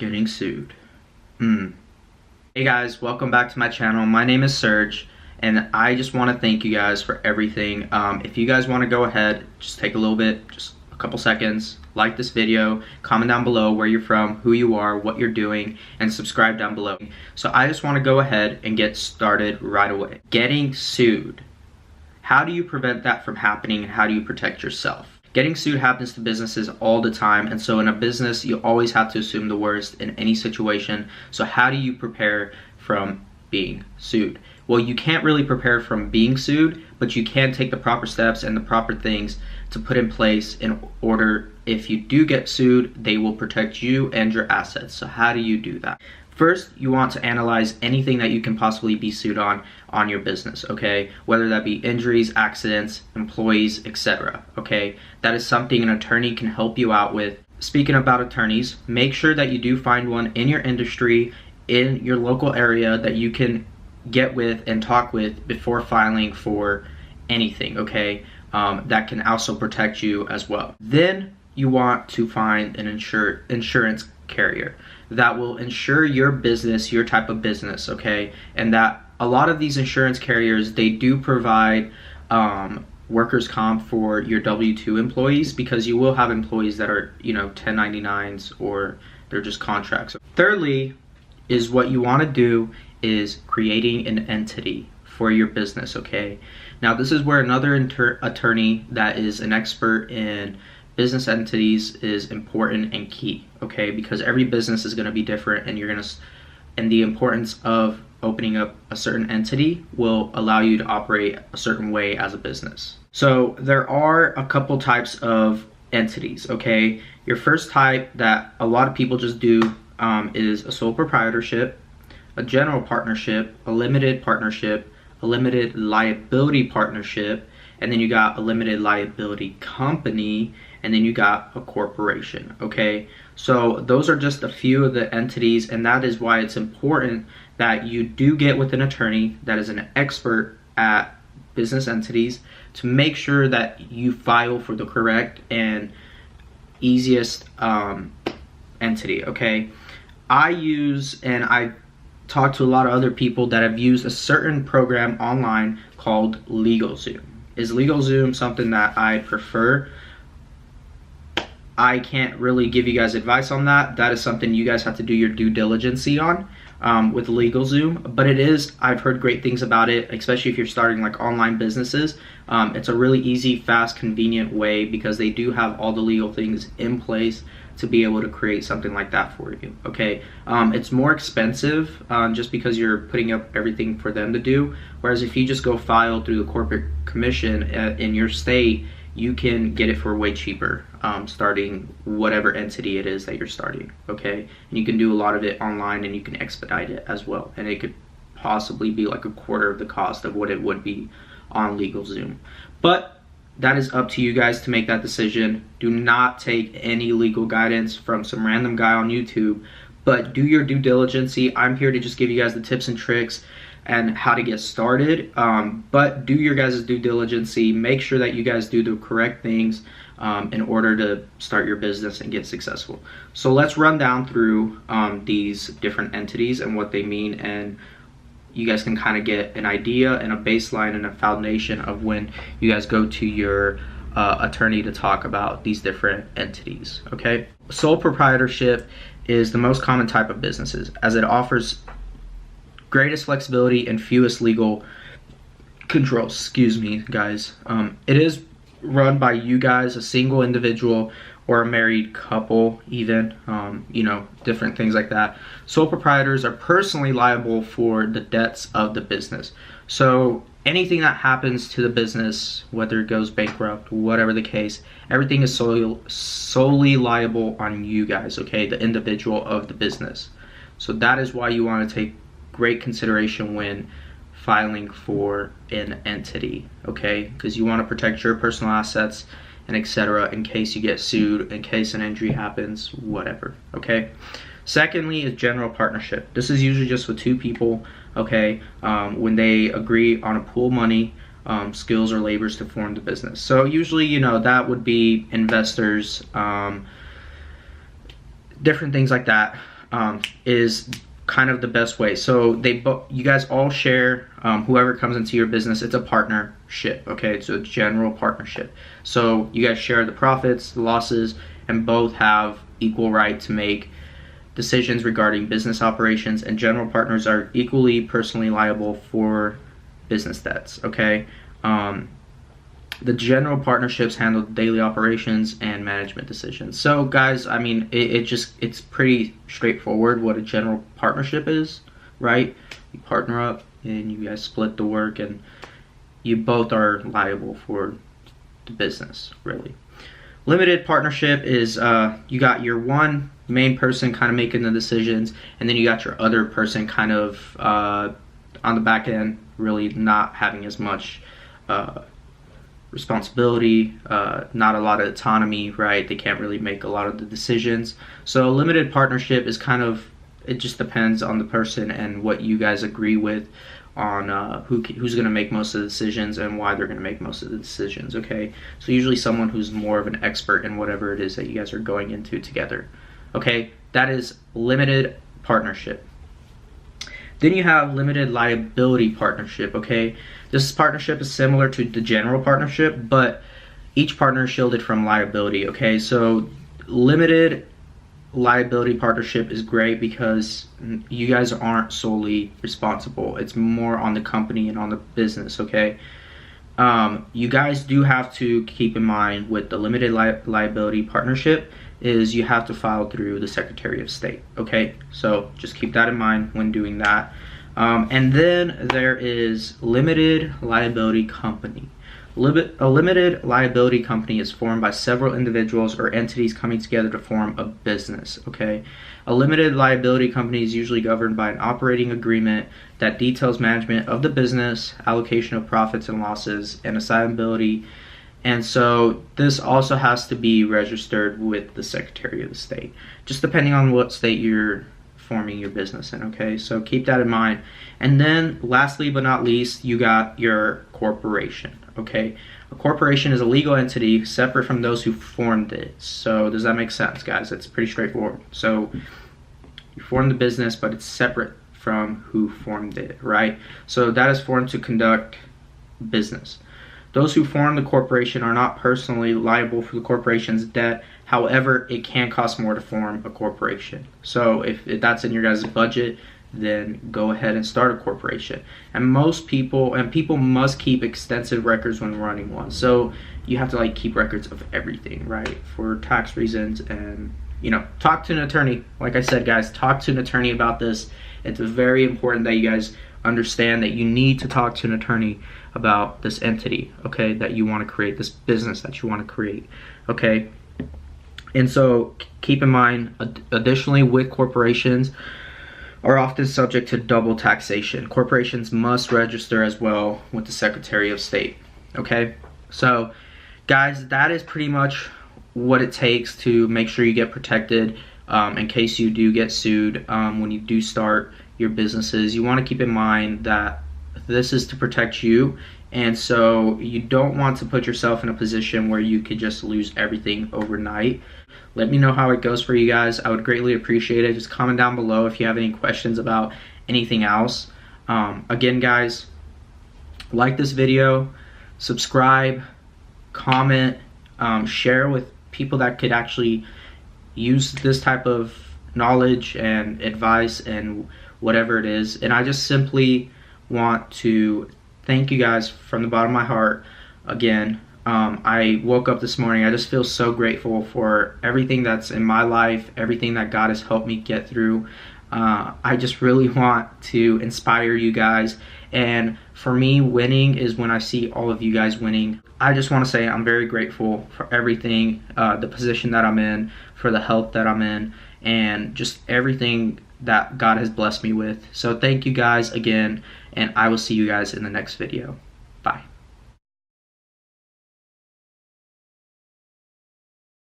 Getting sued. Hey guys, welcome back to my channel. My name is Serge, and I just want to thank you guys for everything. If you guys want to go ahead, just take a little bit, just a couple seconds, like this video, comment down below where you're from, who you are, what you're doing, and subscribe down below. So I just want to go ahead and get started right away. Getting sued. How do you prevent that from happening, and how do you protect yourself? Getting sued happens to businesses all the time, and so in a business, you always have to assume the worst in any situation. So how do you prepare from being sued? Well, you can't really prepare from being sued, but you can take the proper steps and the proper things to put in place in order, if you do get sued, they will protect you and your assets. So how do you do that? First, you want to analyze anything that you can possibly be sued on your business, okay? Whether that be injuries, accidents, employees, etc., okay? That is something an attorney can help you out with. Speaking about attorneys, make sure that you do find one in your industry, in your local area, that you can get with and talk with before filing for anything, okay? That can also protect you as well. Then you want to find an insurance carrier that will insure your business, your type of business, okay? And that a lot of these insurance carriers, they do provide workers' comp for your W-2 employees, because you will have employees that are, 1099s, or they're just contracts. Thirdly, is what you want to do is creating an entity for your business, okay? Now this is where another attorney that is an expert in business entities is important and key, okay? Because every business is going to be different, and the importance of opening up a certain entity will allow you to operate a certain way as a business. So there are a couple types of entities, okay? Your first type that a lot of people just do is a sole proprietorship, a general partnership, a limited partnership, a limited liability partnership, and then you got a limited liability company, and then you got a corporation, okay? So those are just a few of the entities, and that is why it's important that you do get with an attorney that is an expert at business entities to make sure that you file for the correct and easiest entity, okay? I talked to a lot of other people that have used a certain program online called LegalZoom. Is LegalZoom something that I prefer? I can't really give you guys advice on that. That is something you guys have to do your due diligence on with LegalZoom. But I've heard great things about it, especially if you're starting like online businesses. It's a really easy, fast, convenient way, because they do have all the legal things in place to be able to create something like that for you, okay? It's more expensive just because you're putting up everything for them to do, whereas if you just go file through the corporate commission in your state, you can get it for way cheaper, starting whatever entity it is that you're starting, okay? And you can do a lot of it online, and you can expedite it as well, and it could possibly be like a quarter of the cost of what it would be on LegalZoom. But that is up to you guys to make that decision. Do not take any legal guidance from some random guy on YouTube, but do your due diligence. I'm here to just give you guys the tips and tricks and how to get started, but do your guys' due diligence. Make sure that you guys do the correct things in order to start your business and get successful. So let's run down through these different entities and what they mean, and you guys can kind of get an idea and a baseline and a foundation of when you guys go to your attorney to talk about these different entities, okay? Sole proprietorship is the most common type of businesses, as it offers greatest flexibility and fewest legal controls. Excuse me, guys. It is run by you guys, a single individual or a married couple even, different things like that. Sole proprietors are personally liable for the debts of the business. So anything that happens to the business, whether it goes bankrupt, whatever the case, everything is solely liable on you guys, okay? The individual of the business. So that is why you want to take great consideration when filing for an entity, okay? Because you want to protect your personal assets and etc. in case you get sued, in case an injury happens, whatever, okay? Secondly is general partnership. This is usually just with two people, okay? When they agree on a pool money, skills or labors to form the business. So usually, that would be investors, different things like that. is kind of the best way. So you guys all share, whoever comes into your business, it's a partnership, okay? It's a general partnership. So you guys share the profits, the losses, and both have equal right to make decisions regarding business operations, and general partners are equally personally liable for business debts, okay? The general partnerships handle daily operations and management decisions. So guys, I mean, it's pretty straightforward what a general partnership is, right? You partner up and you guys split the work, and you both are liable for the business, really. Limited partnership is you got your one main person kind of making the decisions, and then you got your other person kind of on the back end, really not having as much responsibility, not a lot of autonomy, right? They can't really make a lot of the decisions. So a limited partnership is kind of, it just depends on the person and what you guys agree with on who's going to make most of the decisions and why they're going to make most of the decisions, okay? So usually someone who's more of an expert in whatever it is that you guys are going into together, okay? That is limited partnership. Then you have limited liability partnership, okay? This partnership is similar to the general partnership, but each partner is shielded from liability, okay? So limited liability partnership is great because you guys aren't solely responsible. It's more on the company and on the business, okay? You guys do have to keep in mind with the limited liability partnership is you have to file through the Secretary of State, okay? So just keep that in mind when doing that. And then there is limited liability company. A limited liability company is formed by several individuals or entities coming together to form a business, okay? A limited liability company is usually governed by an operating agreement that details management of the business, allocation of profits and losses, and assignability. And so this also has to be registered with the Secretary of the State, just depending on what state you're forming your business in, okay? So keep that in mind. And then lastly but not least, you got your corporation, okay? A corporation is a legal entity separate from those who formed it. So does that make sense, guys? It's pretty straightforward. So you form the business, but it's separate from who formed it, right? So that is formed to conduct business. Those who form the corporation are not personally liable for the corporation's debt. However, it can cost more to form a corporation. So if that's in your guys' budget, then go ahead and start a corporation. And people must keep extensive records when running one. So you have to like keep records of everything, right? For tax reasons, and talk to an attorney. Like I said, guys, talk to an attorney about this. It's very important that you guys understand that you need to talk to an attorney about this entity, okay, that you want to create, this business that you want to create, okay? And so keep in mind, additionally, with corporations are often subject to double taxation. Corporations must register as well with the Secretary of State, okay? So guys, that is pretty much what it takes to make sure you get protected in case you do get sued when you do start your businesses. You want to keep in mind that this is to protect you, and so you don't want to put yourself in a position where you could just lose everything overnight. Let me know how it goes for you guys. I would greatly appreciate it. Just comment down below if you have any questions about anything else. Again, guys, like this video, subscribe, comment, share with people that could actually use this type of knowledge and advice and whatever it is. And I just simply want to thank you guys from the bottom of my heart. Again, I woke up this morning, I just feel so grateful for everything that's in my life, everything that God has helped me get through. I just really want to inspire you guys, and for me, winning is when I see all of you guys winning. I just want to say I'm very grateful for everything, the position that I'm in, for the health that I'm in, and just everything that God has blessed me with. So thank you guys again, and I will see you guys in the next video. Bye.